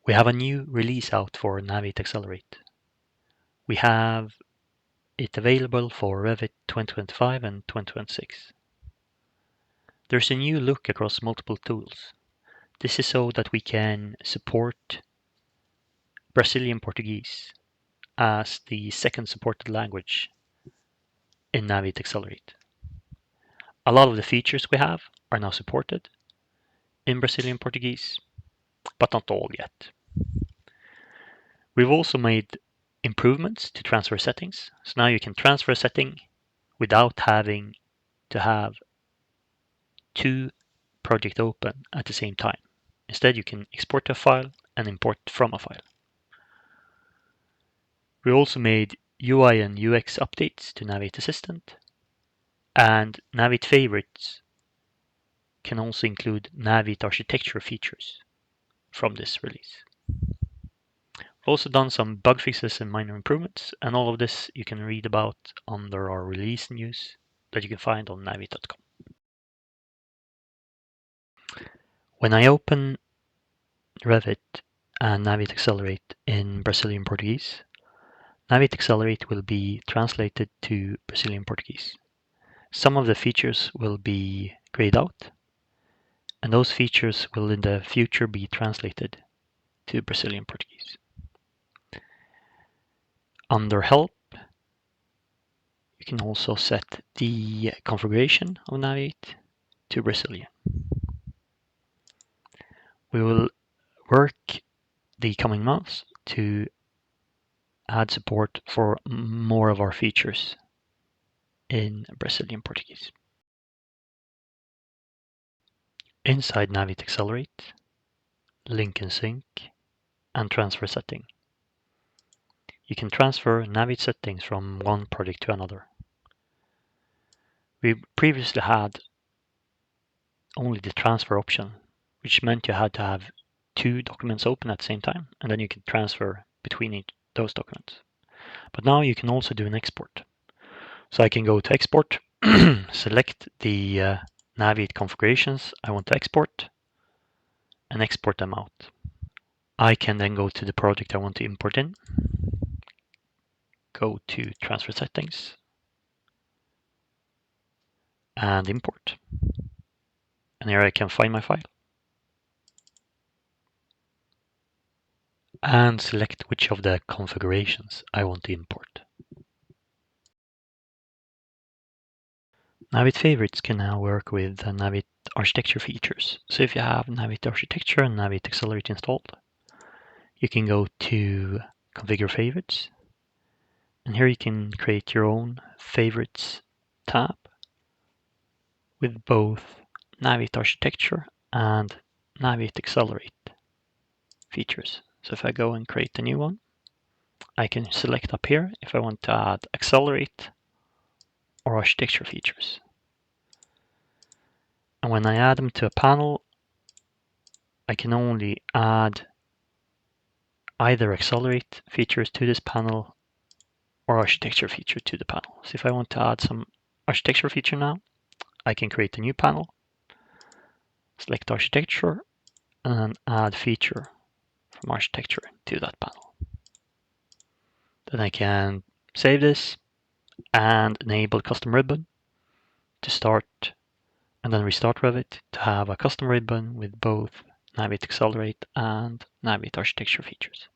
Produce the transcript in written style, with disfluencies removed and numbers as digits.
We have a new release out for Naviate Accelerate. We have it available for Revit 2025 and 2026. There's a new look across multiple tools. This is so that we can support Brazilian Portuguese as the second supported language in Naviate Accelerate. A lot of the features we have are now supported in Brazilian Portuguese, but not all yet. We've also made improvements to transfer settings. So now you can transfer a setting without having to have two projects open at the same time. Instead, you can export a file and import from a file. We also made UI and UX updates to Naviate Assistant, and Naviate Favorites can also include Naviate architecture features from this release. We've also done some bug fixes and minor improvements, and all of this you can read about under our release news that you can find on naviate.com. When I open Revit and Naviate Accelerate in Brazilian Portuguese, Naviate Accelerate will be translated to Brazilian Portuguese. Some of the features will be grayed out, and those features will in the future be translated to Brazilian Portuguese. Under Help, you can also set the configuration of Naviate to Brazilian. We will work the coming months to add support for more of our features in Brazilian Portuguese. Inside Naviate Accelerate, link and sync, and transfer setting. You can transfer Naviate settings from one project to another. We previously had only the transfer option, which meant you had to have two documents open at the same time, and then you can transfer between those documents. But now you can also do an export. So I can go to export, select the Naviate configurations I want to export, and export them out. I can then go to the project I want to import in, go to transfer settings, and import. And here I can find my file and select which of the configurations I want to import. Naviate Favorites can now work with Naviate architecture features. So if you have Naviate Architecture and Naviate Accelerate installed, you can go to Configure Favorites, and here you can create your own favorites tab with both Naviate Architecture and Naviate Accelerate features. So if I go and create a new one, I can select up here if I want to add Accelerate or architecture features. And when I add them to a panel, I can only add either Accelerate features to this panel or architecture feature to the panel. So if I want to add some architecture feature now, I can create a new panel, select architecture, and add feature from architecture to that panel. Then I can save this and enable custom ribbon to start, and then restart Revit to have a custom ribbon with both Naviate Accelerate and Naviate architecture features.